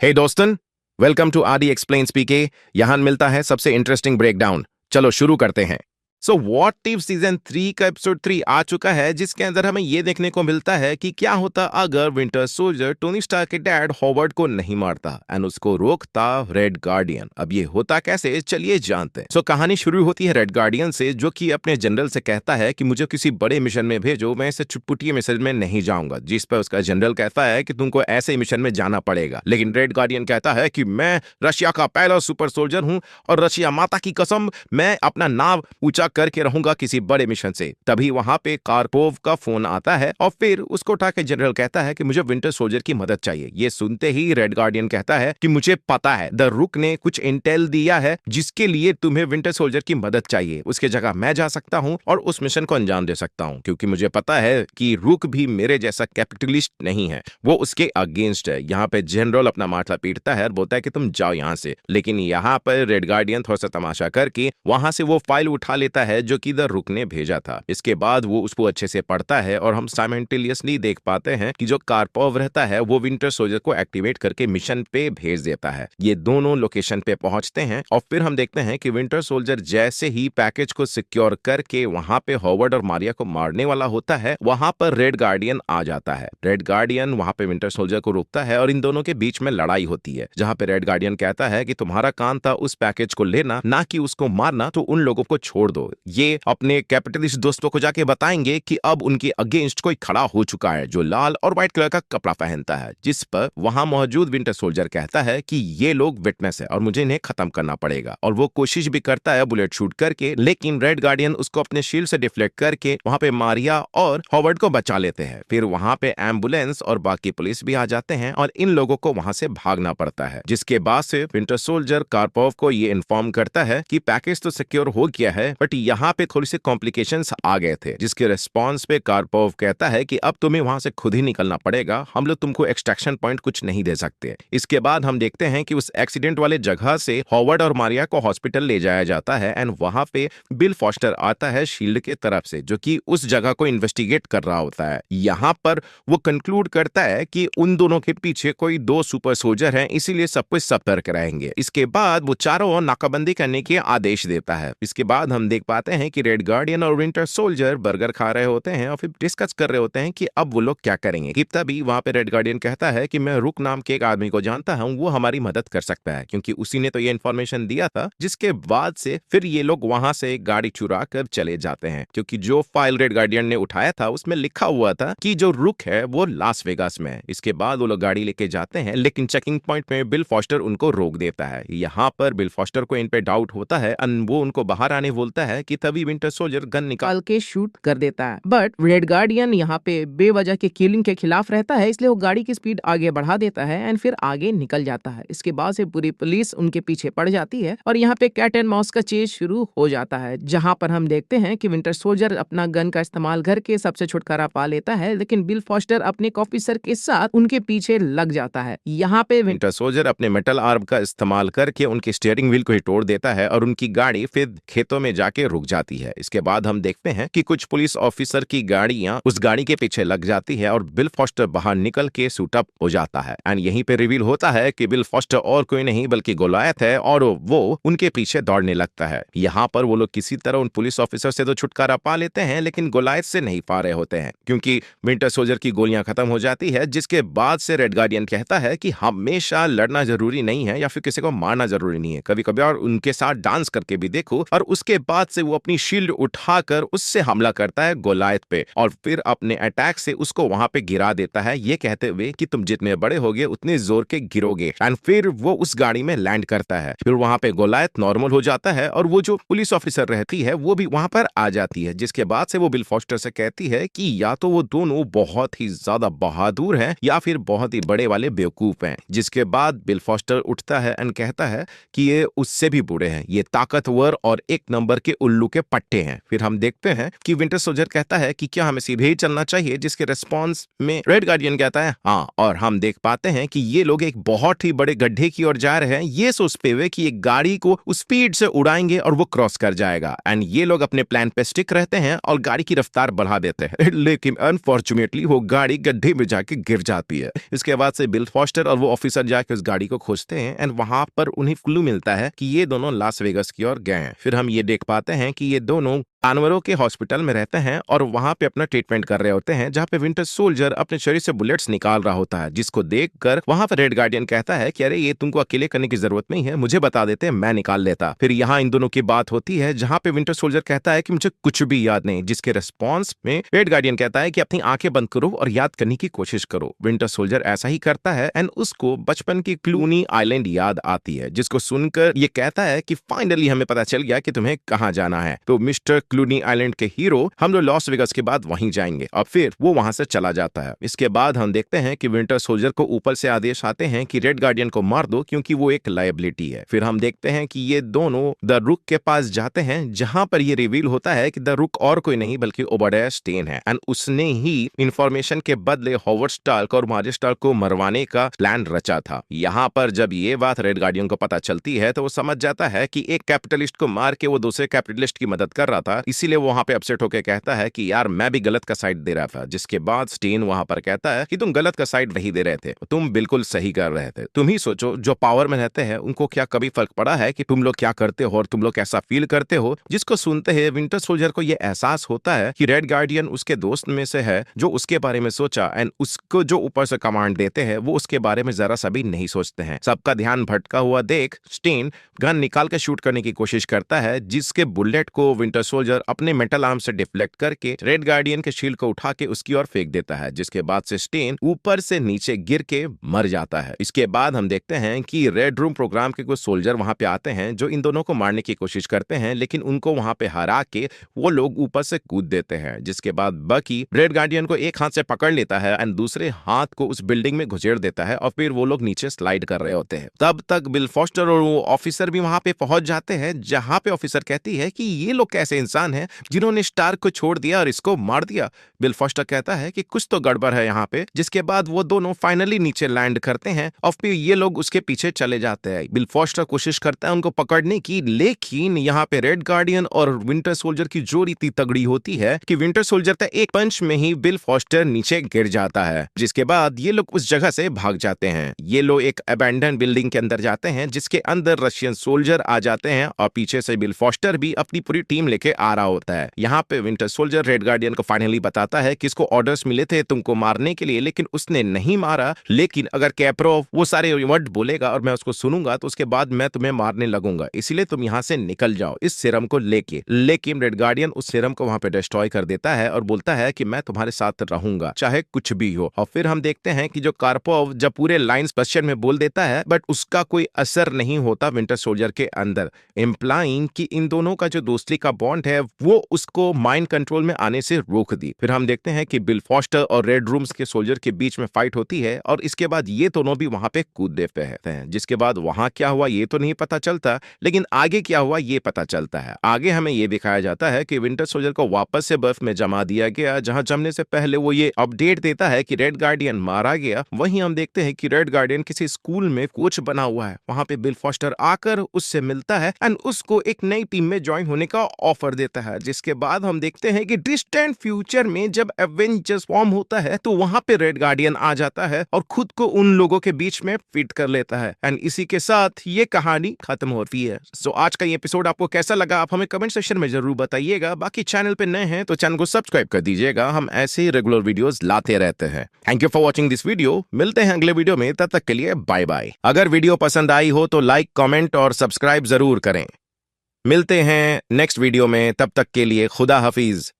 हे दोस्तन, welcome to RD explains पीके। यहाँ मिलता है सबसे इंटरेस्टिंग ब्रेकडाउन। चलो शुरू करते हैं। सो व्हाट इफ सीजन 3 का एपिसोड 3 आ चुका है, जिसके अंदर हमें ये देखने को मिलता है कि क्या होता अगर विंटर सोल्जर टोनी स्टार्क के डैड हॉवर्ड को नहीं मारता एंड उसको रोकता रेड गार्डियन। अब ये होता कैसे, चलिए जानते हैं। सो कहानी शुरू होती है रेड गार्डियन से, जो कि अपने जनरल से कहता है कि मुझे किसी बड़े मिशन में भेजो, मैं इसे चुटपुटिया मिशन में नहीं जाऊंगा। जिस पर उसका जनरल कहता है कि तुमको ऐसे मिशन में जाना पड़ेगा। लेकिन रेड गार्डियन कहता है कि मैं रशिया का पहला सुपर सोल्जर हूं और रशिया माता की कसम मैं अपना नाम ऊंचा करके रहूंगा किसी बड़े मिशन से। तभी वहां पे कार्पोव का फोन आता है और फिर उसको उठा के जनरल कहता है कि मुझे विंटर सोल्जर की मदद चाहिए। ये सुनते ही रेड गार्डियन कहता है कि मुझे पता है द रुक ने कुछ इंटेल दिया है जिसके लिए तुम्हें विंटर सोल्जर की मदद चाहिए। उसके जगह मैं जा सकता हूं और उस मिशन को अंजाम दे सकता हूं, क्योंकि मुझे पता है कि रुक भी मेरे जैसा कैपिटलिस्ट नहीं है, वो उसके अगेंस्ट है। यहाँ पे जनरल अपना माथा पीटता है और बोलता है कि तुम जाओ यहाँ से। लेकिन यहाँ पर रेड गार्डियन थोड़ा सा तमाशा करके वहां से वो फाइल उठा लेता है जो कि द रुक ने भेजा था। इसके बाद वो उसको अच्छे से पढ़ता है और हम साइमल्टेनियसली देख पाते हैं कि जो कार्पोव रहता है वो विंटर सोल्जर को एक्टिवेट करके मिशन पे भेज देता है। ये दोनों लोकेशन पे पहुंचते हैं और फिर हम देखते हैं कि विंटर सोल्जर जैसे ही पैकेज को सिक्योर करके वहां पे हॉवर्ड और मारिया को मारने वाला होता है, वहां पर रेड गार्डियन आ जाता है। रेड गार्डियन वहां पे विंटर सोल्जर को रोकता है और इन दोनों के बीच में लड़ाई होती है, जहां पे रेड गार्डियन कहता है कि तुम्हारा काम था उस पैकेज को लेना, ना कि उसको मारना, तो उन लोगों को छोड़ दो। ये अपने कैपिटलिस्ट दोस्तों को जाके बताएंगे कि अब उनके अगेंस्ट कोई खड़ा हो चुका है जो लाल और व्हाइट कलर का कपड़ा पहनता है। जिस पर वहां मौजूद विंटर सोल्जर कहता है कि ये लोग विटनेस है और मुझे इन्हें खत्म करना पड़ेगा, और वो कोशिश भी करता है बुलेट शूट करके। लेकिन रेड गार्डियन उसको अपने शील्ड से डिफ्लेक्ट करके वहां पे मारिया और हॉवर्ड को बचा लेते हैं। फिर वहां पे एम्बुलेंस और बाकी पुलिस भी आ जाते हैं और इन लोगों को वहां से भागना पड़ता है। जिसके बाद से विंटर सोल्जर कार्पोव को ये इन्फॉर्म करता है कि पैकेज तो सिक्योर हो गया है, बट यहाँ पे थोड़ी सी कॉम्प्लिकेशंस आ गए थे। जिसके रिस्पॉन्स पे कार्पोव कहता है कि अब तुम्हें वहां से खुद ही निकलना पड़ेगा, हम लोग तुमको एक्सट्रैक्शन पॉइंट कुछ नहीं दे सकते। इसके बाद हम देखते हैं कि उस एक्सीडेंट वाले जगह से हॉवर्ड और मारिया को हॉस्पिटल ले जाया जाता है एंड वहां पे बिल फॉस्टर आता है शील्ड के तरफ से, जो कि उस जगह को इन्वेस्टिगेट कर रहा होता है। यहाँ पर वो कंक्लूड करता है कि उन दोनों के पीछे कोई दो सुपर सोल्जर हैं, इसीलिए सब कुछ सतर्क रहेंगे। इसके बाद वो चारों ओर नाकाबंदी करने के आदेश देता है। इसके बाद हम देख पाते हैं कि रेड गार्डियन और विंटर सोल्जर बर्गर खा रहे होते हैं और फिर डिस्कस कर रहे होते हैं कि अब वो लोग क्या करेंगे। कि तभी वहां पे रेड गार्डियन कहता है कि मैं रुक नाम के एक आदमी को जानता हूं, वो हमारी मदद कर सकता है, क्योंकि उसी ने तो ये इन्फॉर्मेशन दिया था। जिसके बाद से फिर ये लोग वहां से गाड़ी चुरा कर चले जाते हैं, क्योंकि जो फाइल रेड गार्डियन ने उठाया था उसमें लिखा हुआ था कि जो रुक है वो लास वेगास में है। इसके बाद वो लोग गाड़ी लेके जाते हैं, लेकिन चेकिंग पॉइंट में बिल फॉस्टर उनको रोक देता है। यहाँ पर बिल फॉस्टर को इन पे डाउट होता है और वो उनको बाहर आने बोलता है कि तभी विंटर सोल्जर गन निकाल के शूट कर देता है। बट रेड गार्डियन यहाँ पे बेवजह के किलिंग के खिलाफ रहता है, इसलिए वो गाड़ी की स्पीड आगे बढ़ा देता है एंड फिर आगे निकल जाता है। इसके बाद से पूरी पुलिस उनके पीछे पड़ जाती है और यहाँ पे कैट एंड माउस का चेज शुरू हो जाता है, जहाँ पर हम देखते हैं कि विंटर सोल्जर अपना गन का इस्तेमाल करके सबसे छुटकारा पा लेता है, लेकिन बिल फॉस्टर अपने ऑफिसर के साथ उनके पीछे लग जाता है। यहाँ पे विंटर सोल्जर अपने मेटल आर्म का इस्तेमाल करके उनके स्टीयरिंग व्हील को ही तोड़ देता है और उनकी गाड़ी फिर खेतों में जाके रुक जाती है। इसके बाद हम देखते हैं कि कुछ पुलिस ऑफिसर की गाड़ियां उस गाड़ी के पीछे लग जाती है और बिल फॉस्टर बाहर निकल के सूट अप हो जाता है एंड यहीं पे रिवील होता है कि बिल फॉस्टर और कोई नहीं बल्कि गोलायत है और वो उनके पीछे दौड़ने लगता है। यहाँ पर वो लोग किसी तरह उन पुलिस ऑफिसर से तो छुटकारा पा लेते हैं, लेकिन गोलायत से नहीं पा रहे होते हैं, क्योंकि विंटर सोल्जर की गोलियां खत्म हो जाती है। जिसके बाद से रेड गार्डियन कहता है कि हमेशा लड़ना जरूरी नहीं है या फिर किसी को मारना जरूरी नहीं है, कभी कभी और उनके साथ डांस करके भी देखो। और उसके बाद से वो अपनी शील्ड उठाकर उससे हमला करता है गोलायत पे और फिर अपने अटैक से उसको वहां पे गिरा देता है, ये कहते हुए कि तुम जितने बड़े होगे उतने जोर के गिरोगे। एंड फिर वो उस गाड़ी में लैंड करता है। फिर वहां पे गोलायत नॉर्मल हो जाता है और वो जो पुलिस ऑफिसर रहती है वो भी वहां पर आ जाती है। जिसके बाद से वो बिल फॉस्टर से कहती है कि या तो वो दोनों बहुत ही ज्यादा बहादुर हैं या फिर बहुत ही बड़े वाले बेवकूफ हैं। जिसके बाद बिल फॉस्टर उठता है एंड कहता है कि ये उससे भी बुरे हैं, ये ताकतवर और एक नंबर के उल्लू के पट्टे हैं। फिर हम देखते हैं कि विंटर सोल्जर कहता है कि क्या हमें सीधे ही चलना चाहिए, जिसके रिस्पॉन्स में रेड गार्डियन कहता है हाँ, और हम देख पाते हैं कि ये लोग एक बहुत ही बड़े गड्ढे की ओर जा रहे हैं, ये सोचते हुए कि एक गाड़ी को उस स्पीड से उड़ाएंगे और वो क्रॉस कर जाएगा। एंड ये लोग अपने प्लान पे स्टिक रहते हैं और गाड़ी की रफ्तार बढ़ा देते हैं लेकिन अनफॉर्चुनेटली वो गाड़ी गड्ढे में जाके गिर जाती है। इसके बाद से बिल फॉस्टर और वो ऑफिसर जाके उस गाड़ी को खोजते हैं एंड वहां पर उन्हें क्लू मिलता है कि ये दोनों लास वेगस की ओर गए हैं। फिर हम ये देख पाते हैं कि ये दोनों जानवरों के हॉस्पिटल में रहते हैं और वहां पे अपना ट्रीटमेंट कर रहे होते हैं, जहां पे विंटर सोल्जर अपने शरीर से बुलेट्स निकाल रहा होता है, जिसको देखकर वहां पर रेड गार्डियन कहता है कि अरे ये तुमको अकेले करने की जरूरत नहीं है, मुझे बता देते मैं निकाल लेता। फिर यहाँ इन दोनों की बात होती है जहां पे विंटर सोल्जर कहता है कि मुझे कुछ भी याद नहीं, जिसके रिस्पॉन्स में रेड गार्डियन कहता है कि अपनी आंखें बंद करो और याद करने की कोशिश करो। विंटर सोल्जर ऐसा ही करता है एंड उसको बचपन की क्लूनी आइलैंड याद आती है, जिसको सुनकर ये कहता है कि फाइनली हमें पता चल गया कि तुम्हें कहाँ जाना है। तो मिस्टर क्लूनी आइलैंड के हीरो हम लोग लॉस वेगस के बाद वहीं जाएंगे और फिर वो वहां से चला जाता है। इसके बाद हम देखते हैं कि विंटर सोल्जर को ऊपर से आदेश आते हैं कि रेड गार्डियन को मार दो क्योंकि वो एक लायबिलिटी है। फिर हम देखते हैं कि ये दोनों द रुक के पास जाते हैं, जहां पर ये रिवील होता है कि द रुक और कोई नहीं बल्कि ओबाडिया स्टेन है एंड उसने ही इंफॉर्मेशन के बदले हॉवर्ड स्टार्क और मार्ज स्टार्क को मरवाने का प्लान रचा था। यहाँ पर जब ये बात रेड गार्डियन को पता चलती है तो वो समझ जाता है कि एक कैपिटलिस्ट को मार के वो दूसरे कैपिटलिस्ट की मदद कर रहा था, इसीलिए वो वहां पे अपसेट होकर कहता है कि यार मैं भी गलत का साइड दे रहा था। जिसके बाद स्टेन वहां पर कहता है कि तुम गलत का साइड नहीं दे रहे थे, तुम बिल्कुल सही कर रहे थे। तुम ही सोचो जो पावर में रहते हैं उनको क्या कभी फर्क पड़ा है कि तुम लोग क्या करते हो और तुम लोग कैसा फील करते हो। जिसको सुनते हैं विंटर सोल्जर को यह एहसास होता है कि रेड गार्डियन उसके दोस्त में से है जो उसके बारे में सोचा एंड उसको जो ऊपर से कमांड देते हैं वो उसके बारे में जरा सा भी नहीं सोचते हैं। सबका ध्यान भटका हुआ देख स्टेन गन निकाल के शूट करने की कोशिश करता है, जिसके बुलेट को विंटर सोल्जर अपने मेटल आर्म से डिफ्लेक्ट करके रेड गार्डियन के शील्ड को उठा के उसकी ओर फेंक देता है, जिसके बाद से स्टेन ऊपर से नीचे गिर के मर जाता है। इसके बाद हम देखते हैं कि रेड रूम प्रोग्राम के कुछ सोल्जर वहां पे आते हैं जो इन दोनों को मारने की कोशिश करते हैं, लेकिन उनको वहां पे हरा के वो लोग ऊपर से कूद देते हैं। जिसके बाद बकी रेड गार्डियन को एक हाथ से पकड़ लेता है एंड दूसरे हाथ को उस बिल्डिंग में घुसेड़ देता है और फिर वो लोग नीचे स्लाइड कर रहे होते हैं। तब तक बिल फॉस्टर और वो ऑफिसर भी वहां पे पहुंच जाते हैं, जहां पे ऑफिसर कहती है कि ये लोग कैसे इंसान हैं जिन्होंने स्टार्क को छोड़ दिया और इसको मार दिया। बिल फॉस्टर कहता है कि कुछ तो गड़बड़ है यहाँ पे। जिसके बाद वो दोनों फाइनली नीचे लैंड करते हैं और फिर ये लोग उसके पीछे चले जाते हैं। बिल फॉस्टर कोशिश करता है उनको पकड़ने की, लेकिन यहाँ पे रेड गार्डियन और विंटर सोल्जर की जोड़ी इतनी तगड़ी होती है कि विंटर सोल्जर का एक पंच में ही बिल फॉस्टर नीचे गिर जाता है। जिसके बाद ये लोग उस जगह से भाग जाते हैं। ये लोग एक अबैंडन बिल्डिंग के अंदर जाते हैं, जिसके अंदर रशियन सोल्जर आ जाते हैं और पीछे से बिल फॉस्टर भी अपनी पूरी टीम लेके आ रहा होता है। यहाँ पे विंटर सोल्जर रेड गार्डियन को फाइनली बताता है कि इसको ऑर्डर्स मिले थे तुमको मारने के लिए, लेकिन उसने नहीं मारा। लेकिन अगर कैप्रोव वो सारे वर्ड बोलेगा और मैं उसको सुनूंगा तो उसके बाद मैं तुम्हें मारने लगूंगा, इसलिए तुम यहाँ से निकल जाओ इस सीरम को लेके। लेकिन रेड गार्डियन उस सीरम को वहां पे डिस्ट्रॉय कर देता है और बोलता है कि मैं तुम्हारे साथ रहूंगा चाहे कुछ भी हो। और फिर हम देखते हैं कि जो कार्पोव जब पूरे लाइंस रशियन में बोल देता है, बट उसका कोई असर नहीं होता विंटर सोल्जर के अंदर, इम्प्लाइंग कि इन दोनों का जो दोस्ती का बॉन्ड है वो उसको माइंड कंट्रोल में आने से रोक दी। फिर हम देखते हैं कि बिल फॉस्टर और रेड रूम्स के सोल्जर के बीच में फाइट होती है और इसके बाद ये दोनों भी वहां पे कूद देते हैं। जिसके बाद वहां क्या हुआ ये तो नहीं पता चलता, लेकिन आगे क्या हुआ ये पता चलता है। आगे हमें ये दिखाया जाता है कि विंटर सोल्जर को वापस से बर्फ में जमा दिया गया, जहां जमने से पहले वो ये अपडेट देता है कि रेड गार्डियन मारा गया। वहीं हम देखते हैं कि रेड गार्डियन किसी स्कूल में कोच बना हुआ है। वहां पे बिल फॉस्टर आकर उससे मिलता है एंड उसको एक नई टीम में ज्वाइन होने का ऑफर देता है। जिसके बाद हम देखते हैं कि डिस्टेंट फ्यूचर में जब एवेंजर्स फॉर्म होता है तो वहां पे रेड गार्डियन आ जाता है और खुद को उन लोगों के बीच में फिट कर लेता है एंड इसी के साथ ये कहानी खत्म होती है। सो आज का ये एपिसोड आपको कैसा लगा आप हमें कमेंट सेक्शन में जरूर बताइएगा। बाकी चैनल पे नए हैं तो चैनल को सब्सक्राइब कर दीजिएगा, हम ऐसे ही रेगुलर वीडियोस लाते रहते हैं। Thank you for watching this video. मिलते हैं अगले वीडियो में, तब तक के लिए बाय बाय। अगर वीडियो पसंद आई हो तो लाइक कमेंट और सब्सक्राइब जरूर करें। मिलते हैं नेक्स्ट वीडियो में, तब तक के लिए खुदा हाफिज।